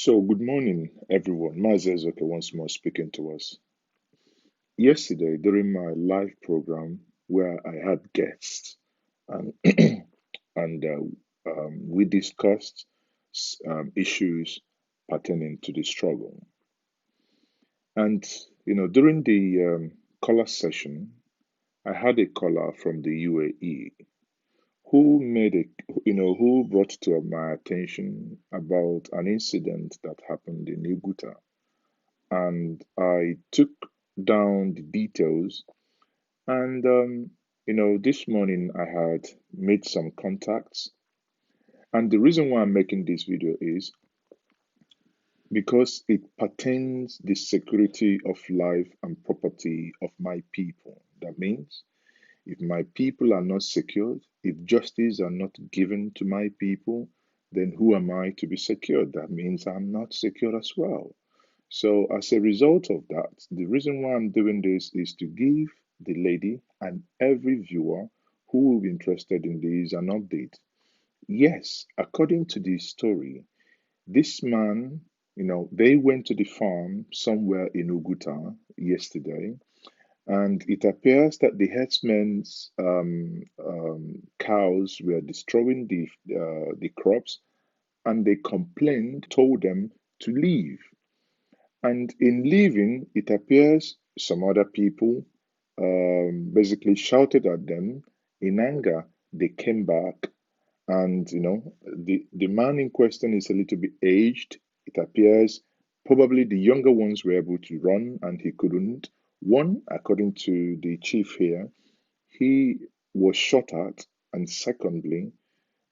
So, good morning, everyone. Mazezoke once more speaking to us. Yesterday, during my live program, where I had guests, and we discussed issues pertaining to the struggle. And during the caller session, I had a caller from the UAE who who brought to my attention about an incident that happened in Oguta. And I took down the details. And this morning I had made some contacts. And the reason why I'm making this video is because it pertains the security of life and property of my people. That means if my people are not secured, if justice are not given to my people, then who am I to be secured? That means I'm not secure as well. So, as a result of that, the reason why I'm doing this is to give the lady and every viewer who will be interested in this an update. Yes, according to the story, this man, they went to the farm somewhere in Oguta yesterday, and it appears that the herdsmen's cows were destroying the crops, and they complained, told them to leave. And in leaving, it appears some other people basically shouted at them in anger. They came back, and the man in question is a little bit aged. It appears probably the younger ones were able to run, and he couldn't. One, according to the chief here, he was shot at, and secondly,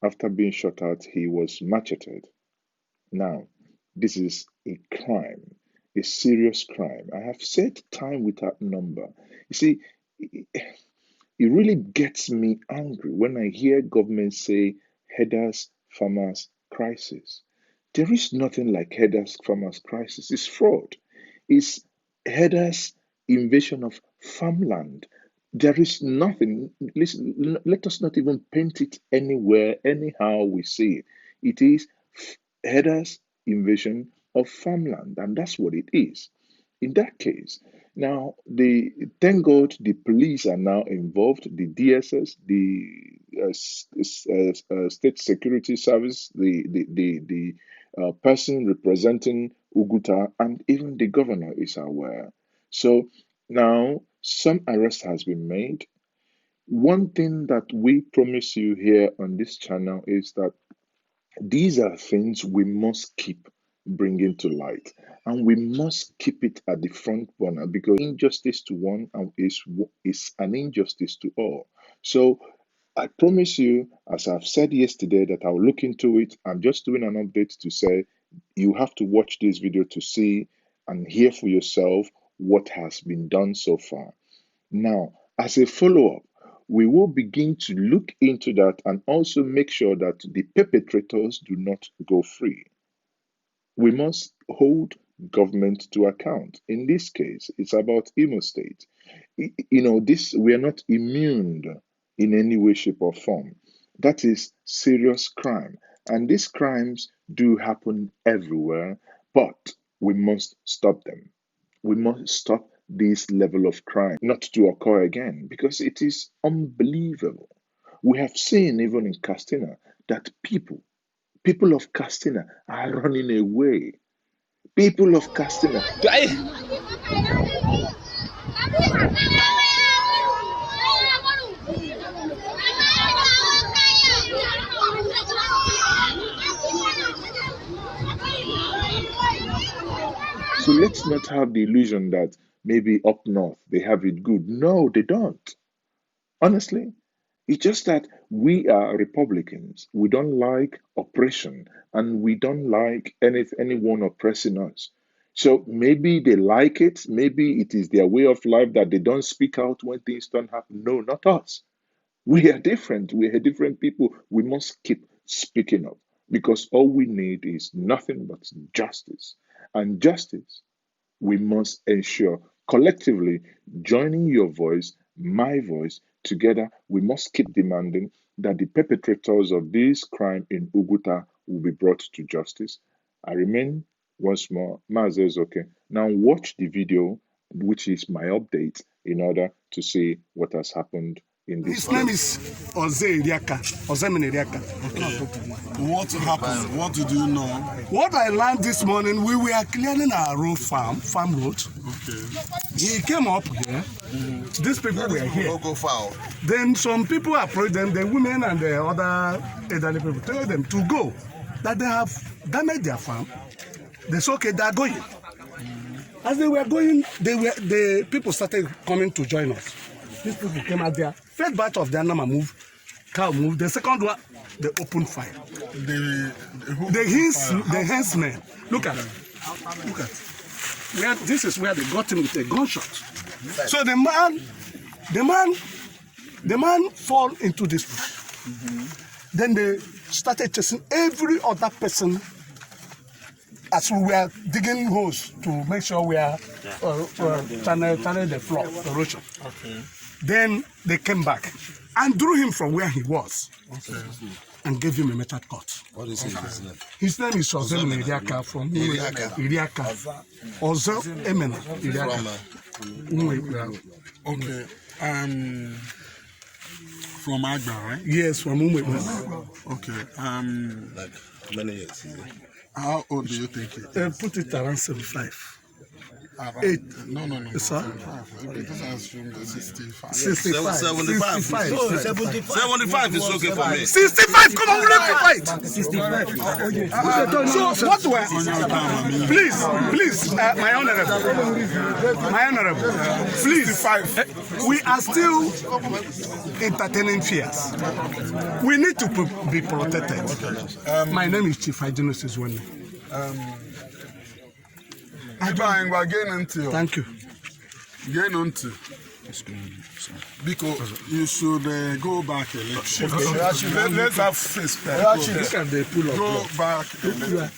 after being shot at, he was macheted. Now, this is a crime, a serious crime. I have said time without number. You see, it really gets me angry when I hear government say headers, farmers, crisis. There is nothing like headers, farmers, crisis. It's fraud. It's headers, invasion of farmland. There is nothing. Listen, let us not even paint it anywhere, anyhow we see it. It is headers, invasion of farmland, and that's what it is. In that case, now the thank God the police are now involved, the DSS, the State Security Service, the person representing Oguta, and even the governor is aware. So now some arrest has been made. One thing that we promise you here on this channel is that these are things we must keep bringing to light, and we must keep it at the front burner because injustice to one is an injustice to all. So I promise you, as I've said yesterday, that I'll look into it. I'm just doing an update to say you have to watch this video to see and hear for yourself what has been done so far. Now, as a follow up, we will begin to look into that and also make sure that the perpetrators do not go free. We must hold government to account. In this case, it's about Imo State. This we are not immune in any way, shape, or form. That is serious crime. And these crimes do happen everywhere, but we must stop them. We must stop this level of crime not to occur again because it is unbelievable. We have seen even in Castina that people of Castina are running away. People of Castina. So let's not have the illusion that maybe up north they have it good. No, they don't. Honestly, it's just that we are Republicans. We don't like oppression and we don't like anyone oppressing us. So maybe they like it. Maybe it is their way of life that they don't speak out when things don't happen. No, not us. We are different. We are different people. We must keep speaking up because all we need is nothing but justice. And justice we must ensure collectively joining your voice, my voice, together, we must keep demanding that the perpetrators of this crime in Oguta will be brought to justice. I remain once more. Mazi is okay. Now watch the video, which is my update, in order to see what has happened in this His name is Iriaka. What happened? What did you know? What I learned this morning, we were clearing our road farm road. Okay. He came up here. These people were here. Then some people approached them, the women and the other elderly people, told them to go, that they have damaged their farm. They said, okay, they are going. As they were going, the people started coming to join us. These people came out there. First batch of the animal moved, cow moved. The second one, they opened fire. The Hęrdmen. Look at it. Look at it. This is where they got him with a gunshot. So the man fall into this bush. Then they started chasing every other person as we were digging holes to make sure we are channel the floor, erosion. Okay. Then they came back and drew him from where he was, and gave him a metal cut. What is his name? His name is Hęrdmen Kïįling from Iriaka. Ozo Emena Iriaka. Okay. From Abia, right? Yes, from Umwe. Okay. Like many years. How old do you think he is? Put it around 75. No. Sir? 75. This has from 65. 65. 75. 75 is okay for me. 65, come on, we have to fight. 65. So what were, please, my honorable, please, we are still entertaining fears. We need to be protected. My name is Chief Hygienist Wenne. Thank you. Because you should go back a little. Let's have face. Look at the pool of Go back a little.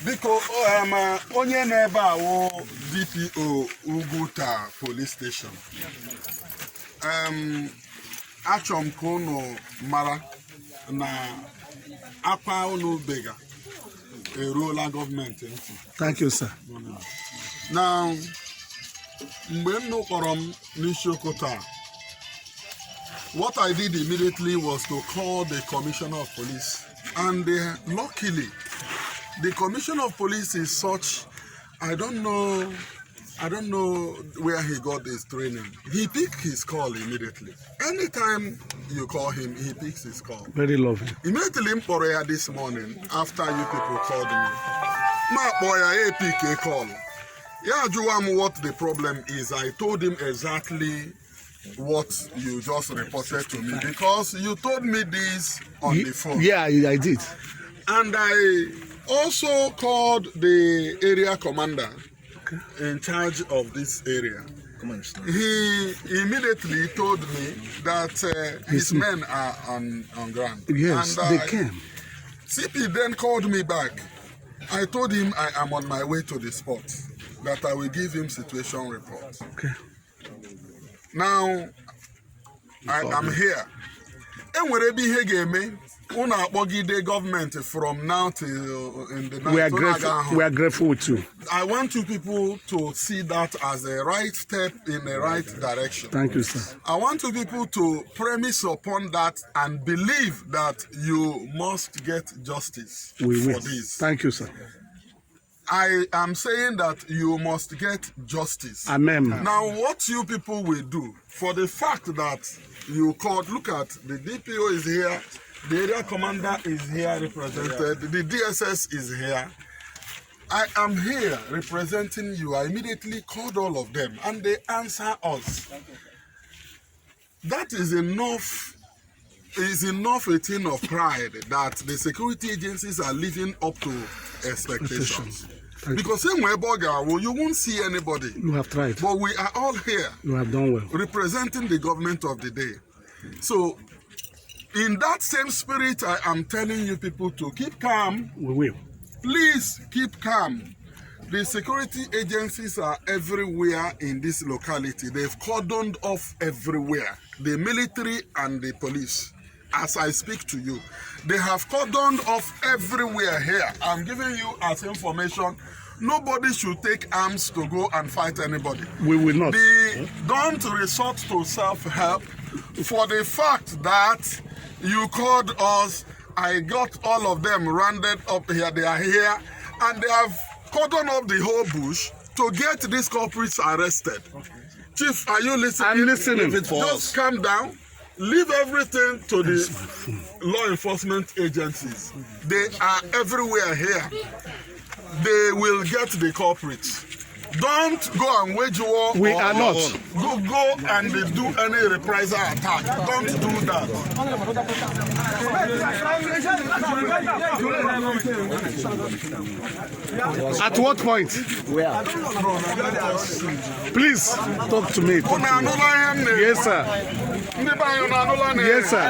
Because onye na-ebe awo DPO Oguta police station. Achọrọ m ka unu mara na akwa unu bega eruola gọọmenti ntị. Thank you, sir. Now, mgbe m kpọrọ m n'isiokwu taa, what I did immediately was to call the commissioner of police, and luckily the commissioner of police is such, I don't know where he got this training. He picked his call immediately. Anytime you call him, he picks his call. Very lovely. Immediately in Korea this morning, after you people called me, my boy, I pick a call. Yeah, Juwam, what the problem is, I told him exactly what you just reported to me, because you told me this on the phone. Yeah, I did. And I also called the area commander in charge of this area. He immediately told me that his men are on ground. Yes, and they came. CP then called me back. I told him I am on my way to the spot, that I will give him situation report. Okay. Now, I am here. Enwere ebe ihe ga-eme unu akpọgide government from now till in the night. We are grateful too. I want you people to see that as a right step in the right direction. Thank you, sir. I want you people to premise upon that and believe that you must get justice for this. Thank you, sir. I am saying that you must get justice. Amen. Now, what you people will do, for the fact that you called, look at, the DPO is here, the area commander is here represented, the DSS is here. I am here representing you. I immediately called all of them and they answer us. That is enough. Is enough a thing of pride that the security agencies are living up to expectations. Because you won't see anybody. You have tried. But we are all here. You have done well. Representing the government of the day. So, in that same spirit, I am telling you people to keep calm. We will. Please keep calm. The security agencies are everywhere in this locality. They've cordoned off everywhere. The military and the police. as I speak to you. They have cordoned off everywhere here. I'm giving you as information. Nobody should take arms to go and fight anybody. We will not. Don't resort to self-help for the fact that you called us. I got all of them rounded up here. They are here, and they have cordoned up the whole bush to get these culprits arrested. Okay. Chief, are you listening? I'm listening. Just calm down. Leave everything to the law enforcement agencies. They are everywhere here. They will get the culprits. Don't go and wage war. We are not. Go and do any reprisal attack. Don't do that. At what point? Where? Please talk to me. Yes, sir. Yes, sir.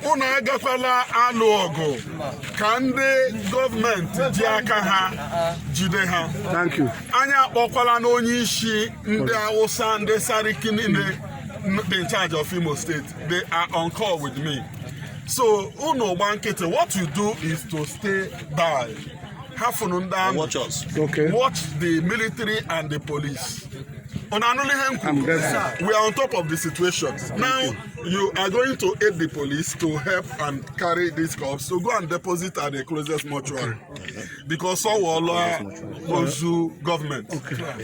Unu agakwala alụ ọgụ ka ndị gọọmenti ji aka ha jide ha. Thank you. Anya akpọkwala n'onye isi ndị Hausa, ndị Sariki niile in charge of Imo State. They are on call with me. So unu gba nkịtị, what you do is to stay by. Watch us. Okay. Watch the military and the police. We are on top of the situation. Now you are going to aid the police to help and carry these corpses to go and deposit at the closest mortuary. Because so will Ozu government.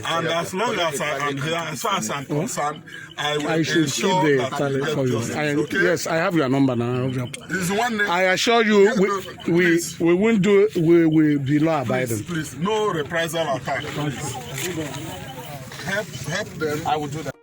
And as long as I am here, as far as I'm concerned, I should ensure that I get justice. Okay? Yes, I have your number now. This one name, I assure you, we won't do. We will be law abiding. Please, no reprisal attack. Help them. I will do that.